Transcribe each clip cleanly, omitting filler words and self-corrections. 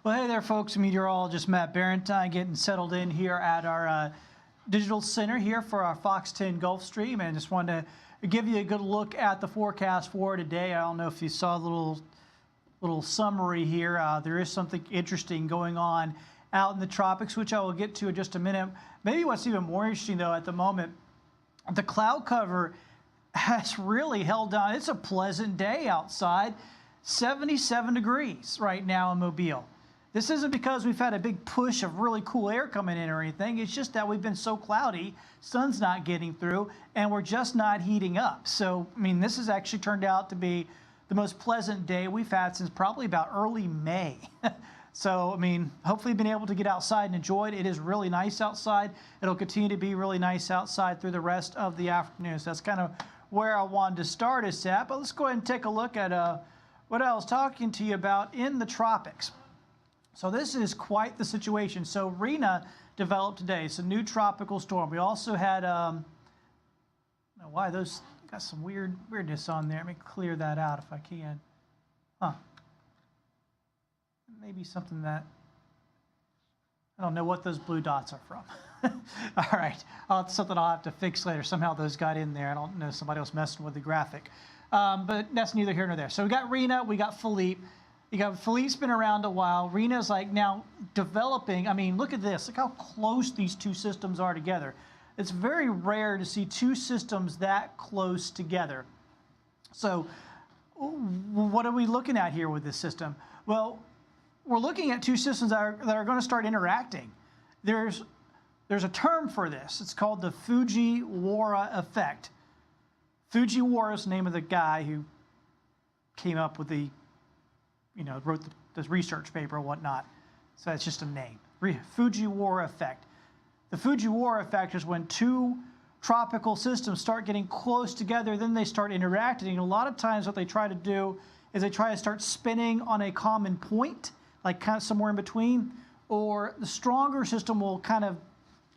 Well, hey there, folks. Meteorologist Matt Barrentine getting settled in here at our digital center here for our FOX10 Gulf Stream, and just wanted to give you a good look at the forecast for today. I don't know if you saw the little summary here. There is something interesting going on out in the tropics, which I will get to in just a minute. Maybe what's even more interesting, though, at the moment, the cloud cover has really held down. It's a pleasant day outside, 77 degrees right now in Mobile. This isn't because we've had a big push of really cool air coming in or anything. It's just that we've been so cloudy, sun's not getting through, and we're just not heating up. So, I mean, this has actually turned out to be the most pleasant day we've had since probably about early May. So, I mean, hopefully you've been able to get outside and enjoy it. It is really nice outside. It'll continue to be really nice outside through the rest of the afternoon. So that's kind of where I wanted to start us at. But let's go ahead and take a look at what I was talking to you about in the tropics. So this is quite the situation. So Rena developed today. It's a new tropical storm. We also had, I don't know why those got some weirdness on there. Let me clear that out if I can. Huh. Maybe something that, I don't know what those blue dots are from. All right, something I'll have to fix later. Somehow those got in there. I don't know, somebody else messing with the graphic. But that's neither here nor there. So we got Rena, we got Philippe. You got Philippe's been around a while. Rena's like now developing. I mean, look at this. Look how close these two systems are together. It's very rare to see two systems that close together. So what are we looking at here with this system? Well, we're looking at two systems that are going to start interacting. There's a term for this. It's called the Fujiwara effect. Fujiwara is the name of the guy who came up with the, wrote this research paper or whatnot. So it's just a name. Fujiwara effect. The Fujiwara effect is when two tropical systems start getting close together, then they start interacting. And a lot of times what they try to do is they try to start spinning on a common point, like kind of somewhere in between, or the stronger system will kind of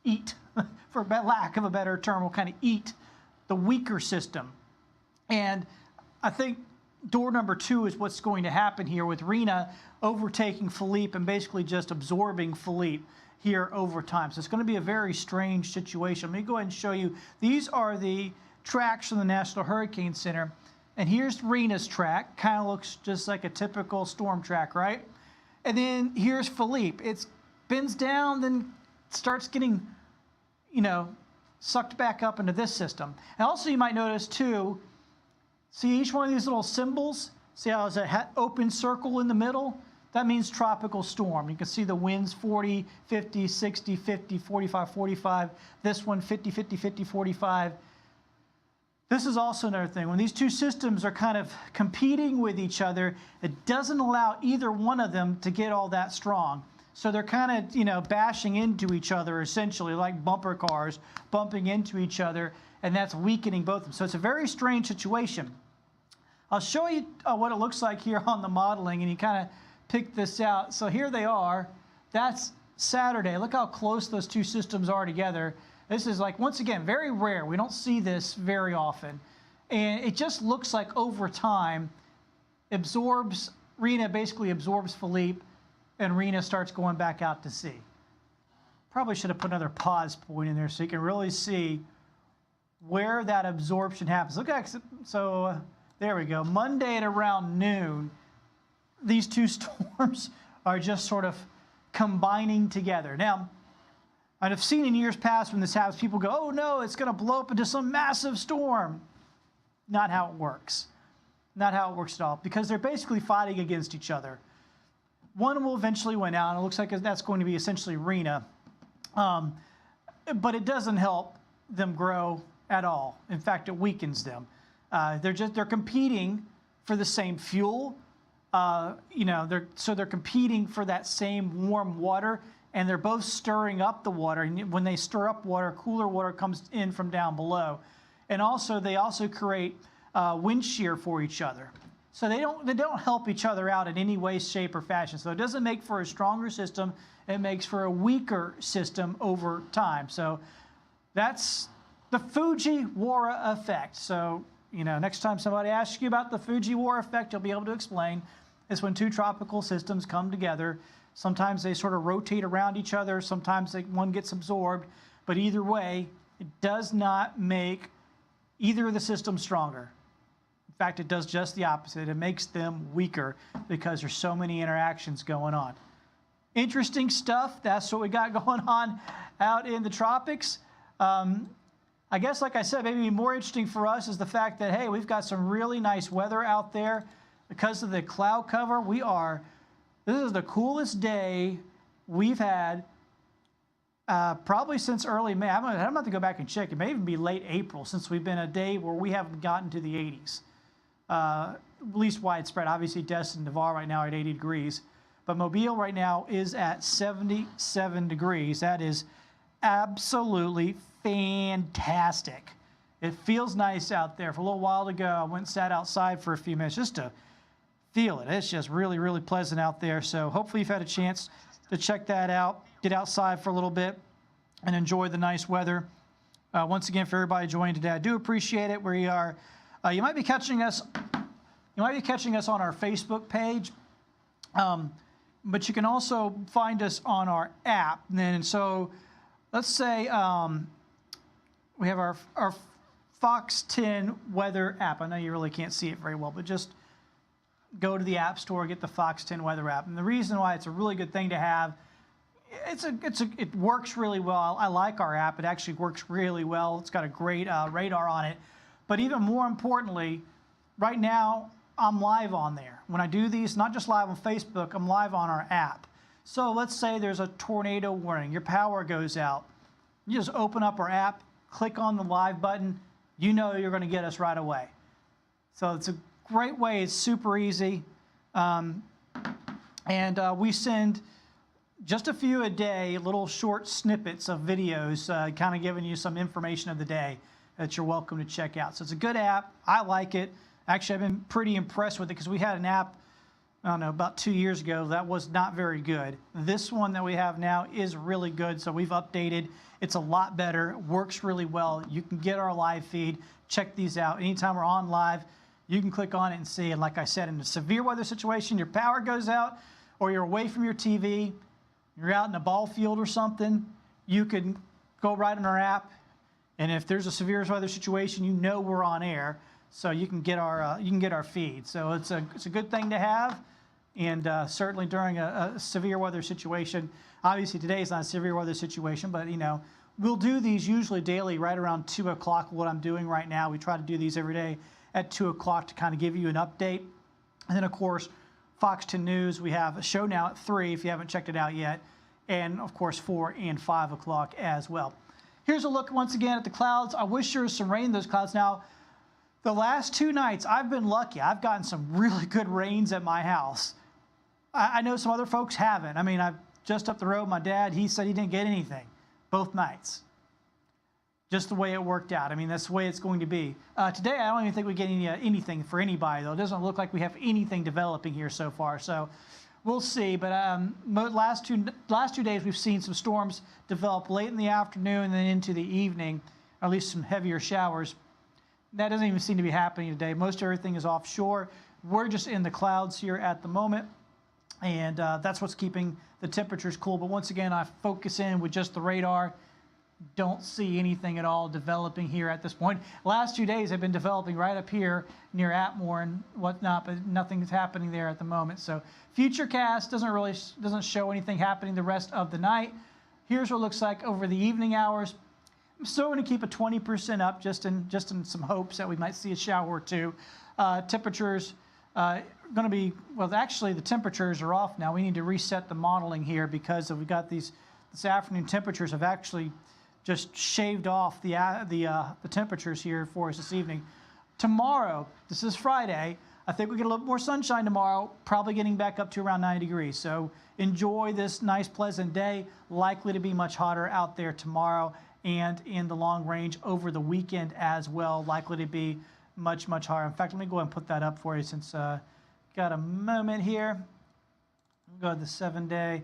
eat, for lack of a better term, will kind of eat the weaker system. And I think door number two is what's going to happen here with Rena overtaking Philippe and basically just absorbing Philippe here over time. So it's going to be a very strange situation. Let me go ahead and show you. These are the tracks from the National Hurricane Center. And here's Rena's track. Kind of looks just like a typical storm track, right? And then here's Philippe. It bends down, then starts getting, sucked back up into this system. And also you might notice too, see each one of these little symbols? See how there's an open circle in the middle? That means tropical storm. You can see the winds 40, 50, 60, 50, 45, 45. This one 50, 50, 50, 45. This is also another thing. When these two systems are kind of competing with each other, it doesn't allow either one of them to get all that strong. So they're kind of, bashing into each other essentially, like bumper cars bumping into each other, and that's weakening both of them. So it's a very strange situation. I'll show you what it looks like here on the modeling, and you kind of pick this out. So here they are. That's Saturday. Look how close those two systems are together. This is like, once again, very rare. We don't see this very often. And it just looks like over time, Rena basically absorbs Philippe, and Rena starts going back out to sea. Probably should have put another pause point in there so you can really see where that absorption happens. Look at, so there we go. Monday at around noon, these two storms are just sort of combining together. Now, I've seen in years past when this happens, people go, oh no, it's going to blow up into some massive storm. Not how it works. Not how it works at all, because they're basically fighting against each other. One will eventually win out, and it looks like that's going to be essentially Rena. But it doesn't help them grow at all. In fact, it weakens them. They're competing for the same fuel. They're competing for that same warm water, and they're both stirring up the water. And when they stir up water, cooler water comes in from down below. And also, they also create wind shear for each other. So they don't help each other out in any way, shape, or fashion. So it doesn't make for a stronger system. It makes for a weaker system over time. So that's the Fujiwara effect. So, next time somebody asks you about the Fujiwara effect, you'll be able to explain. It's when two tropical systems come together, Sometimes they sort of rotate around each other. Sometimes one gets absorbed. But either way, it does not make either of the systems stronger. In fact, it does just the opposite. It makes them weaker because there's so many interactions going on. Interesting stuff. That's what we got going on out in the tropics. I guess, like I said, maybe more interesting for us is the fact that, hey, we've got some really nice weather out there because of the cloud cover. This is the coolest day we've had probably since early May. I'm going to have to go back and check. It may even be late April since we've been a day where we haven't gotten to the 80s. At least widespread. Obviously, Destin and Navarre right now are at 80 degrees. But Mobile right now is at 77 degrees. That is absolutely fantastic. It feels nice out there. For a little while ago, I went and sat outside for a few minutes just to feel it. It's just really, really pleasant out there. So hopefully you've had a chance to check that out, get outside for a little bit, and enjoy the nice weather. Once again, for everybody joining today, I do appreciate it. We are. You might be catching us. You might be catching us on our Facebook page. But you can also find us on our app. And so let's say we have our FOX10 weather app. I know you really can't see it very well, but just go to the App Store, get the FOX10 weather app. And the reason why it's a really good thing to have, it works really well. I like our app. It actually works really well. It's got a great radar on it. But even more importantly, right now, I'm live on there. When I do these, not just live on Facebook, I'm live on our app. So let's say there's a tornado warning, your power goes out. You just open up our app, click on the live button, you know you're going to get us right away. So it's a great way, it's super easy. We send just a few a day, little short snippets of videos, kind of giving you some information of the day that you're welcome to check out. So it's a good app. I like it. Actually, I've been pretty impressed with it because we had an app, I don't know, about 2 years ago that was not very good. This one that we have now is really good, so we've updated. It's a lot better, works really well. You can get our live feed, check these out. Anytime we're on live, you can click on it and see. And like I said, in a severe weather situation, your power goes out or you're away from your TV, you're out in a ball field or something, you can go right on our app. And if there's a severe weather situation, you know we're on air. So you can get our feed. So it's a good thing to have, and certainly during a severe weather situation. Obviously today is not a severe weather situation, but we'll do these usually daily right around 2 o'clock. What I'm doing right now, we try to do these every day at 2 o'clock to kind of give you an update. And then of course, FOX10 News, we have a show now at 3 if you haven't checked it out yet, and of course 4 and 5 o'clock as well. Here's a look once again at the clouds. I wish there was some rain in those clouds. Now, the last 2 nights, I've been lucky. I've gotten some really good rains at my house. I know some other folks haven't. I mean, just up the road, my dad, he said he didn't get anything both nights. Just the way it worked out. I mean, that's the way it's going to be. Today, I don't even think we get anything for anybody, though. It doesn't look like we have anything developing here so far. So we'll see. But last two days, we've seen some storms develop late in the afternoon and then into the evening, or at least some heavier showers. That doesn't even seem to be happening today. Most everything is offshore. We're just in the clouds here at the moment, and that's what's keeping the temperatures cool. But once again, I focus in with just the radar. Don't see anything at all developing here at this point. Last 2 days have been developing right up here near Atmore and whatnot, but nothing's happening there at the moment. So Futurecast doesn't show anything happening the rest of the night. Here's what it looks like over the evening hours. I'm still going to keep a 20% up just in some hopes that we might see a shower or two. Temperatures going to be, well, actually the temperatures are off now. We need to reset the modeling here because we've got this afternoon temperatures have actually just shaved off the temperatures here for us this evening. Tomorrow, this is Friday, I think we get a little more sunshine tomorrow, probably getting back up to around 90 degrees. So enjoy this nice, pleasant day. Likely to be much hotter out there tomorrow and in the long range over the weekend as well. Likely to be much, much higher. In fact, let me go ahead and put that up for you since got a moment here. We'll go to the 7-day.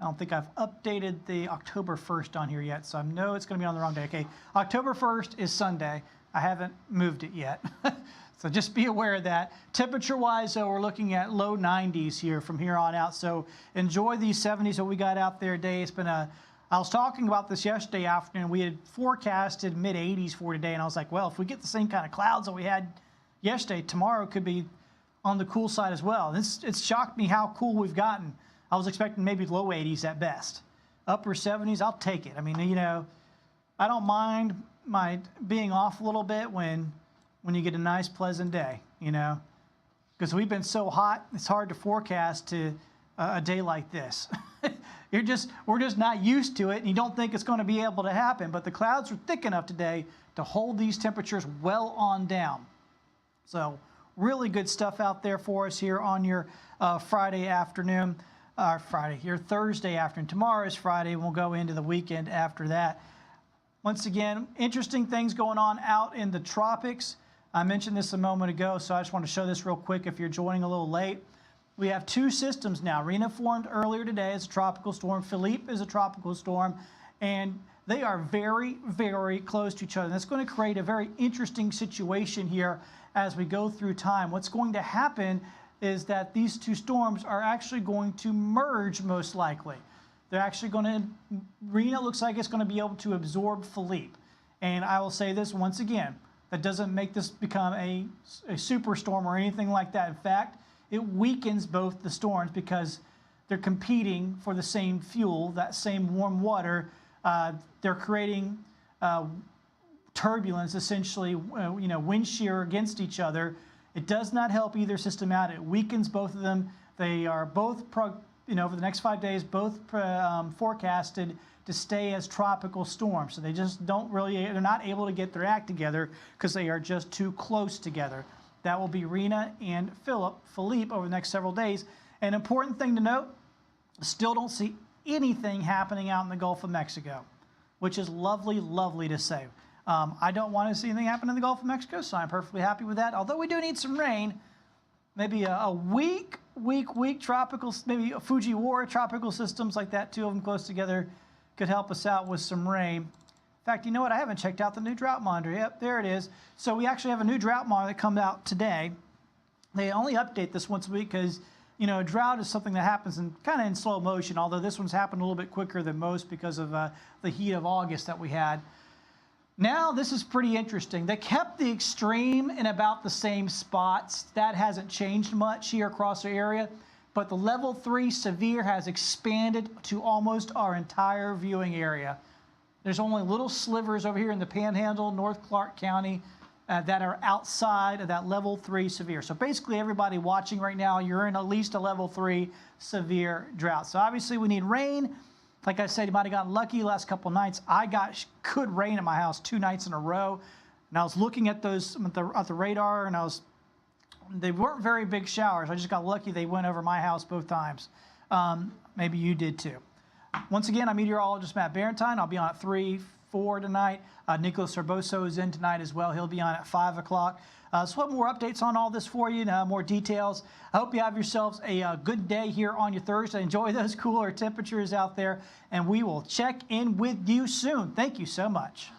I don't think I've updated the October 1st on here yet, so I know it's going to be on the wrong day. Okay, October 1st is Sunday. I haven't moved it yet. So just be aware of that. Temperature-wise, though, we're looking at low 90s here from here on out. So enjoy these 70s that we got out there today. It's been I was talking about this yesterday afternoon. We had forecasted mid-80s for today, and I was like, well, if we get the same kind of clouds that we had yesterday, tomorrow could be on the cool side as well. It's shocked me how cool we've gotten. I was expecting maybe low 80s at best. Upper 70s, I'll take it. I mean, you know, I don't mind my being off a little bit when you get a nice, pleasant day, you know, because we've been so hot, it's hard to forecast to a day like this. We're just not used to it, and you don't think it's going to be able to happen, but the clouds are thick enough today to hold these temperatures well on down. So really good stuff out there for us here on your Friday afternoon, your Thursday afternoon. Tomorrow is Friday, and we'll go into the weekend after that. Once again, interesting things going on out in the tropics. I mentioned this a moment ago, so I just want to show this real quick if you're joining a little late. We have two systems now. Rena formed earlier today as a tropical storm. Philippe is a tropical storm, and they are very, very close to each other. And that's going to create a very interesting situation here as we go through time. What's going to happen is that these two storms are actually going to merge most likely. They're actually going to, Rena looks like it's going to be able to absorb Philippe. And I will say this once again, that doesn't make this become a superstorm or anything like that. In fact, it weakens both the storms because they're competing for the same fuel, that same warm water. They're creating turbulence, essentially, wind shear against each other. It does not help either system out. It weakens both of them. They are both, over the next 5 days, both forecasted to stay as tropical storms. So they just they're not able to get their act together because they are just too close together. That will be Rena and Philippe over the next several days. An important thing to note, still don't see anything happening out in the Gulf of Mexico, which is lovely, lovely to say. I don't want to see anything happen in the Gulf of Mexico, so I'm perfectly happy with that. Although we do need some rain, maybe a weak tropical, maybe a Fujiwara tropical systems like that, two of them close together, could help us out with some rain. In fact, you know what? I haven't checked out the new drought monitor. Yep, there it is. So we actually have a new drought monitor that comes out today. They only update this once a week because, drought is something that happens kind of in slow motion, although this one's happened a little bit quicker than most because of the heat of August that we had. Now, this is pretty interesting. They kept the extreme in about the same spots. That hasn't changed much here across our area, but the level 3 severe has expanded to almost our entire viewing area. There's only little slivers over here in the Panhandle, North Clark County, that are outside of that level 3 severe. So basically everybody watching right now, you're in at least a level 3 severe drought. So obviously we need rain. Like I said, you might have gotten lucky the last couple nights. I got good rain at my house 2 nights in a row. And I was looking at those at the radar, and they weren't very big showers. I just got lucky they went over my house both times. Maybe you did too. Once again, I'm meteorologist Matt Barrentine. I'll be on at 3, 4 tonight. Nicholas Sorboso is in tonight as well. He'll be on at 5 o'clock. So we'll have more updates on all this for you, more details. I hope you have yourselves a good day here on your Thursday. Enjoy those cooler temperatures out there, and we will check in with you soon. Thank you so much.